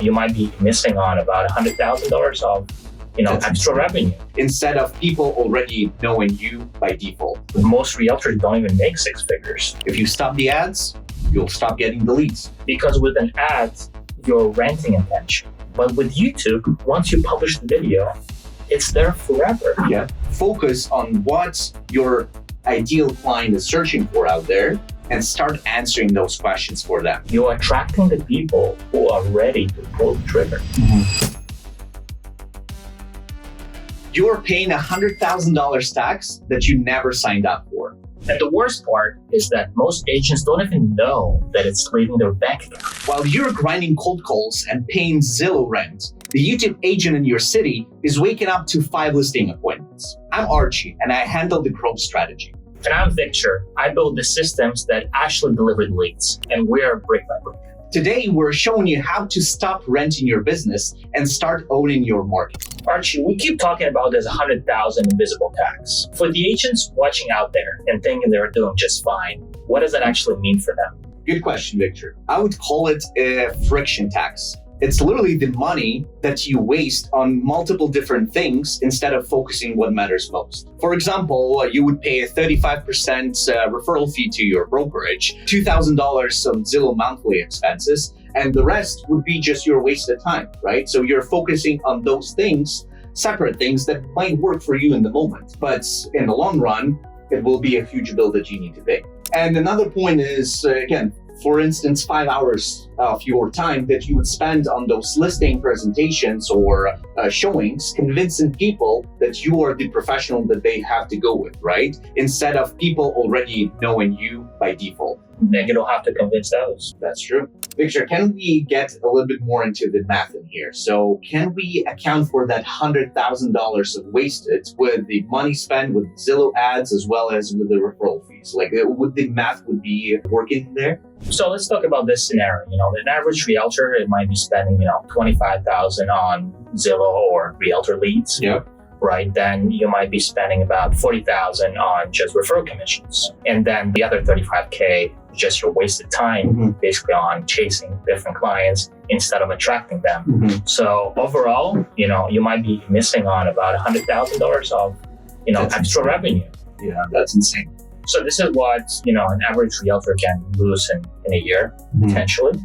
you might be missing on about $100,000 of extra revenue. Instead of people already knowing you by default. Most realtors don't even make six figures. If you stop the ads, you'll stop getting the leads. Because with an ad, you're renting attention. But with YouTube, once you publish the video, it's there forever. Yeah. Focus on what your ideal client is searching for out there and start answering those questions for them. You're attracting the people who are ready to pull the trigger. You're paying $100,000 tax that you never signed up for. And the worst part is that most agents don't even know that it's leaving their bank account. While you're grinding cold calls and paying Zillow Rent, the YouTube agent in your city is waking up to 5 listing appointments. I'm Archie, and I handle the growth strategy. And I'm Victor. I build the systems that actually deliver the leads, and we're Brick by Brick. Today, we're showing you how to stop renting your business and start owning your market. Archie, we keep talking about this $100,000 invisible tax. For the agents watching out there and thinking they're doing just fine, what does that actually mean for them? Good question, Victor. I would call it a friction tax. It's literally the money that you waste on multiple different things instead of focusing what matters most. For example, you would pay a 35% referral fee to your brokerage, $2,000 on Zillow monthly expenses, and the rest would be just your wasted time, right? So you're focusing on those things, separate things that might work for you in the moment, but in the long run, it will be a huge bill that you need to pay. And another point is, again, for instance, 5 hours of your time that you would spend on those listing presentations or showings, convincing people that you are the professional that they have to go with, right? Instead of people already knowing you by default. Then you don't have to convince those. That's true. Victor, can we get a little bit more into the math in here? So can we account for that $100,000 of wasted with the money spent with Zillow ads as well as with the referral fees? Like, would the math would be working there? So let's talk about this scenario. An average realtor, it might be spending, $25,000 on Zillow or realtor leads. Yep. Right? Then you might be spending about $40,000 on just referral commissions. And then the other $35K, just your wasted time, basically on chasing different clients instead of attracting them. So overall, you might be missing on about $100,000 of, extra revenue. Yeah, that's insane. So this is what, an average realtor can lose in a year, potentially.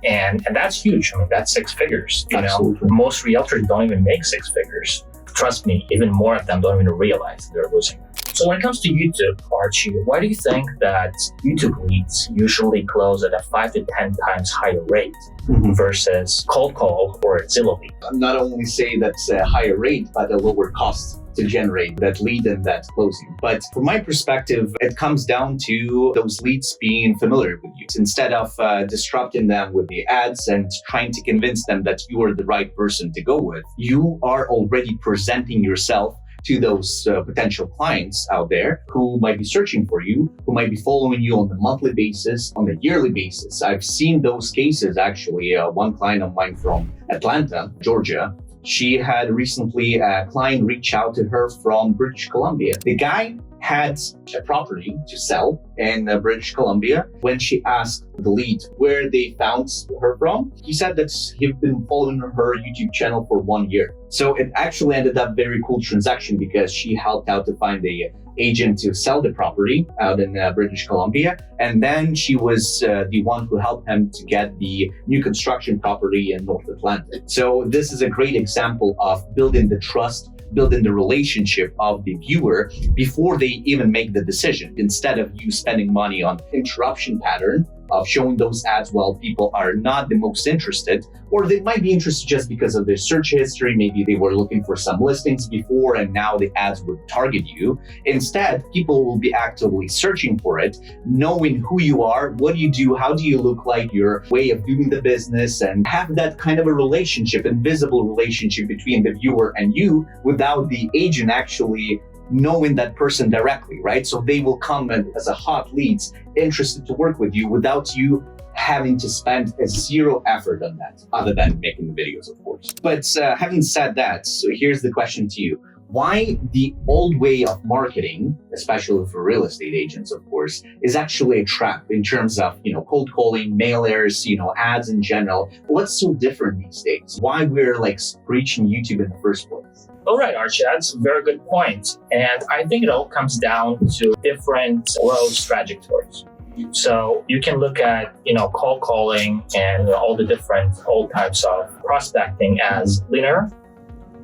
And that's huge. I mean, that's 6 figures. Absolutely. Most realtors don't even make 6 figures. Trust me, even more of them don't even realize they're losing. So when it comes to YouTube, Archie, why do you think that YouTube leads usually close at a 5 to 10 times higher rate versus cold call or Zillow lead? Not only say that's a higher rate, but a lower cost to generate that lead and that closing. But from my perspective, it comes down to those leads being familiar with you. Instead of disrupting them with the ads and trying to convince them that you are the right person to go with, you are already presenting yourself to those potential clients out there who might be searching for you, who might be following you on a monthly basis, on a yearly basis. I've seen those cases actually. One client of mine from Atlanta, Georgia, she had recently a client reach out to her from British Columbia. The guy had a property to sell in British Columbia. When she asked the lead where they found her from, he said that he'd been following her YouTube channel for 1 year. So it actually ended up very cool transaction because she helped out to find the agent to sell the property out in British Columbia. And then she was the one who helped him to get the new construction property in North Atlantic. So this is a great example of building the trust, building the relationship of the viewer before they even make the decision. Instead of you spending money on interruption pattern of showing those ads while people are not the most interested, or they might be interested just because of their search history. Maybe they were looking for some listings before and now the ads would target you. Instead, people will be actively searching for it, knowing who you are, what you do, how do you look like, your way of doing the business, and have that kind of a relationship, invisible relationship between the viewer and you without the agent actually knowing that person directly, right? So they will come as a hot leads, interested to work with you without you having to spend a zero effort on that, other than making the videos, of course. But having said that, so here's the question to you. why the old way of marketing, especially for real estate agents, of course, is actually a trap in terms of, cold calling, mailers, ads in general. What's so different these days? Why we're like reaching YouTube in the first place? All right, Archie, that's a very good point. And I think it all comes down to different growth trajectories. So you can look at, cold calling and all the different old types of prospecting as linear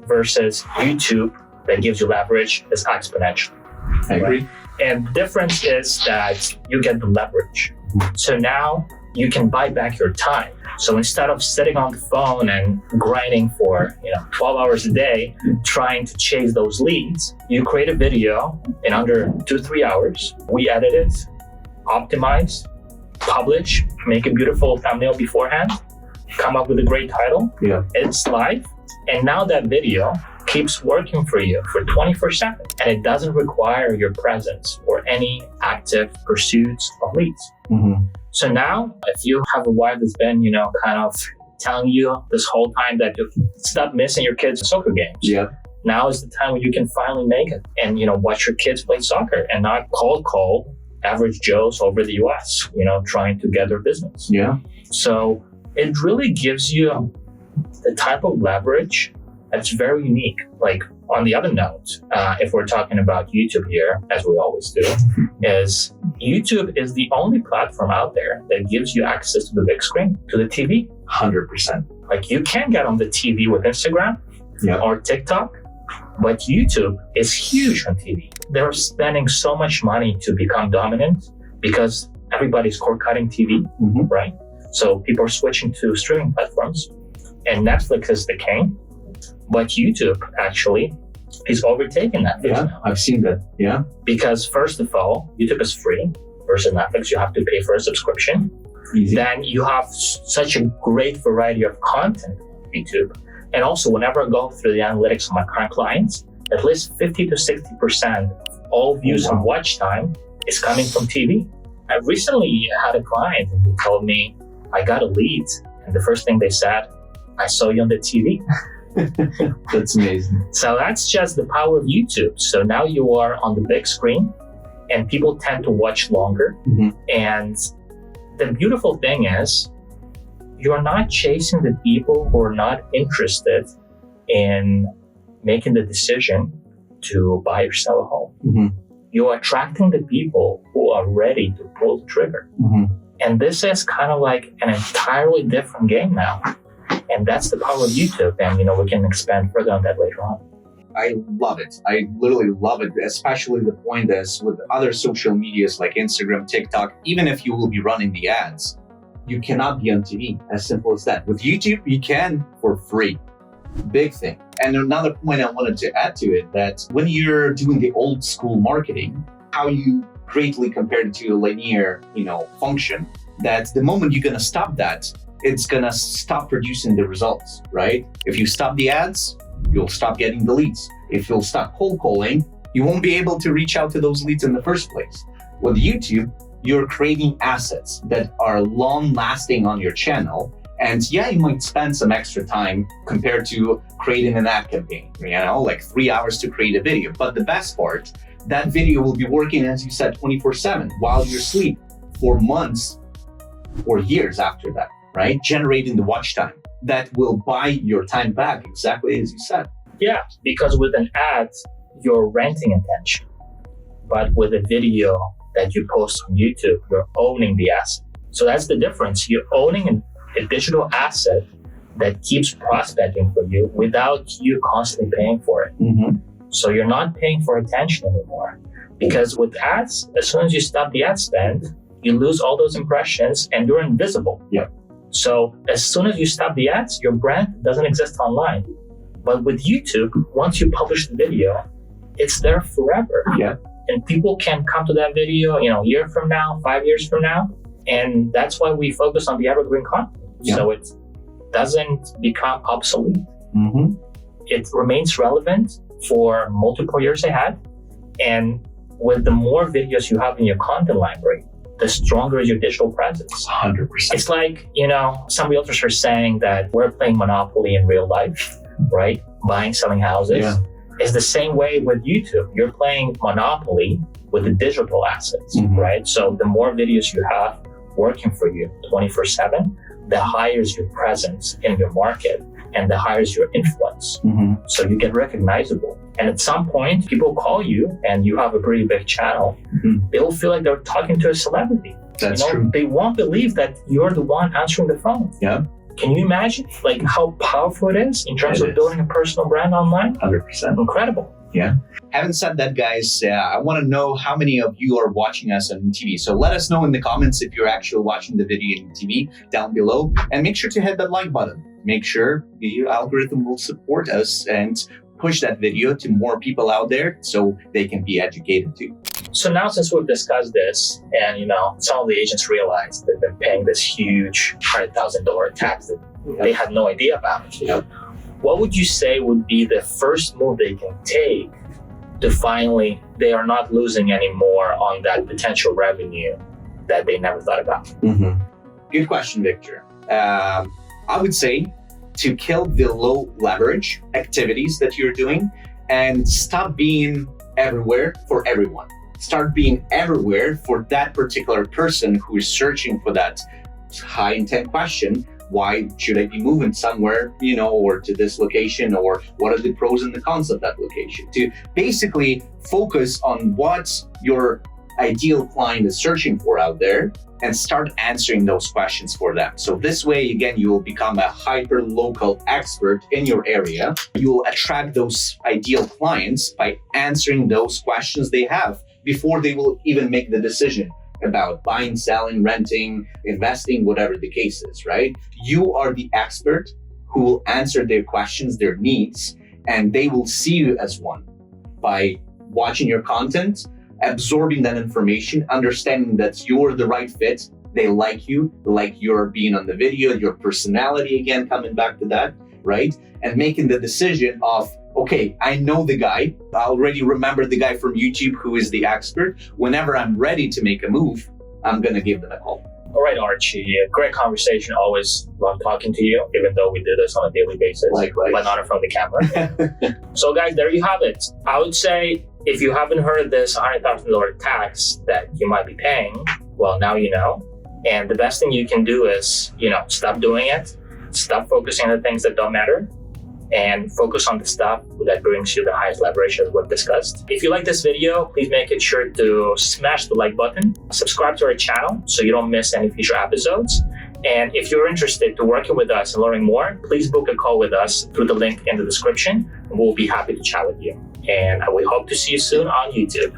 versus YouTube that gives you leverage as exponential. I agree. Right? And the difference is that you get the leverage. So now you can buy back your time. So instead of sitting on the phone and grinding for 12 hours a day, trying to chase those leads, you create a video in under 2-3 hours. We edit it, optimize, publish, make a beautiful thumbnail beforehand, come up with a great title. Yeah. It's live. And now that video keeps working for you for 24/7. And it doesn't require your presence or any active pursuits of leads. Mm-hmm. So now, if you have a wife that's been, kind of telling you this whole time that you stop missing your kids' soccer games. Yeah. Now is the time when you can finally make it and, watch your kids play soccer and not cold call average Joes over the US, trying to get their business. Yeah. So it really gives you the type of leverage that's very unique. Like on the other note, if we're talking about YouTube here, as we always do, is YouTube is the only platform out there that gives you access to the big screen, to the TV. 100%. Like you can get on the TV with Instagram or TikTok, but YouTube is huge on TV. They're spending so much money to become dominant because everybody's cord cutting TV, right? So people are switching to streaming platforms, and Netflix is the king. But YouTube actually is overtaking Netflix. Yeah, now. I've seen that. Yeah. Because first of all, YouTube is free versus Netflix. You have to pay for a subscription. Easy. Then you have such a great variety of content on YouTube. And also, whenever I go through the analytics of my current clients, at least 50 to 60% of all views and watch time is coming from TV. I recently had a client who told me, I got a lead. And the first thing they said, I saw you on the TV. That's amazing. So that's just the power of YouTube. So now you are on the big screen and people tend to watch longer. And the beautiful thing is you're not chasing the people who are not interested in making the decision to buy or sell a home. You're attracting the people who are ready to pull the trigger. And this is kind of like an entirely different game now. And that's the power of YouTube. And, we can expand further on that later on. I love it. I literally love it, especially the point is with other social medias like Instagram, TikTok, even if you will be running the ads, you cannot be on TV. As simple as that. With YouTube, you can for free. Big thing. And another point I wanted to add to it, that when you're doing the old school marketing, how you greatly compared it to a linear, function, that the moment you're going to stop that, it's going to stop producing the results, right? If you stop the ads, you'll stop getting the leads. If you'll stop cold calling, you won't be able to reach out to those leads in the first place. With YouTube, you're creating assets that are long lasting on your channel. And yeah, you might spend some extra time compared to creating an ad campaign, like 3 hours to create a video. But the best part, that video will be working, as you said, 24/7 while you're asleep for months or years after that. Right? Generating the watch time that will buy your time back, exactly as you said. Yeah, because with an ad, you're renting attention. But with a video that you post on YouTube, you're owning the asset. So that's the difference. You're owning a digital asset that keeps prospecting for you without you constantly paying for it. So you're not paying for attention anymore. Because with ads, as soon as you stop the ad spend, you lose all those impressions and you're invisible. Yeah. So as soon as you stop the ads, your brand doesn't exist online. But with YouTube, once you publish the video, it's there forever. Yeah. And people can come to that video, a year from now, 5 years from now. And that's why we focus on the evergreen content. Yeah. So it doesn't become obsolete. It remains relevant for multiple years ahead. And with the more videos you have in your content library, the stronger is your digital presence. 100%. It's like, some realtors are saying that we're playing Monopoly in real life, right? Buying, selling houses. Yeah. It's the same way with YouTube. You're playing Monopoly with the digital assets, right? So the more videos you have working for you 24/7, the higher is your presence in your market and the higher is your influence. So you get recognizable. And at some point, people call you and you have a pretty big channel. They will feel like they're talking to a celebrity. That's true. They won't believe that you're the one answering the phone. Yeah. Can you imagine like how powerful it is in terms of building a personal brand online? 100%. Incredible. Yeah. Having said that, guys, I want to know how many of you are watching us on TV. So let us know in the comments if you're actually watching the video on TV down below. And make sure to hit that like button. Make sure the algorithm will support us and push that video to more people out there so they can be educated too. So now since we've discussed this and, some of the agents realized they've been paying this huge $100,000 tax that they had no idea about. What would you say would be the first move they can take to finally, they are not losing any more on that potential revenue that they never thought about? Good question, Victor. I would say to kill the low leverage activities that you're doing and stop being everywhere for everyone. Start being everywhere for that particular person who is searching for that high intent question. Why should I be moving somewhere, or to this location, or what are the pros and the cons of that location? To basically focus on what your ideal client is searching for out there and start answering those questions for them. So this way, again, you will become a hyper local expert in your area. You will attract those ideal clients by answering those questions they have before they will even make the decision about buying, selling, renting, investing, whatever the case is, right? You are the expert who will answer their questions, their needs, and they will see you as one by watching your content, absorbing that information, understanding that you're the right fit. They like you, like you're being on the video, your personality, again, coming back to that, right? And making the decision of, okay, I know the guy. I already remember the guy from YouTube who is the expert. Whenever I'm ready to make a move, I'm going to give them a call. All right, Archie. Great conversation. Always love talking to you, even though we do this on a daily basis. Likewise. But not in front of the camera. So guys, there you have it. I would say if you haven't heard of this $100,000 tax that you might be paying, well, now you know. And the best thing you can do is, stop doing it. Stop focusing on the things that don't matter. And focus on the stuff that brings you the highest leverage as we've discussed. If you like this video, please make it sure to smash the like button, subscribe to our channel so you don't miss any future episodes. And if you're interested to working with us and learning more, please book a call with us through the link in the description. And we'll be happy to chat with you. And we hope to see you soon on YouTube.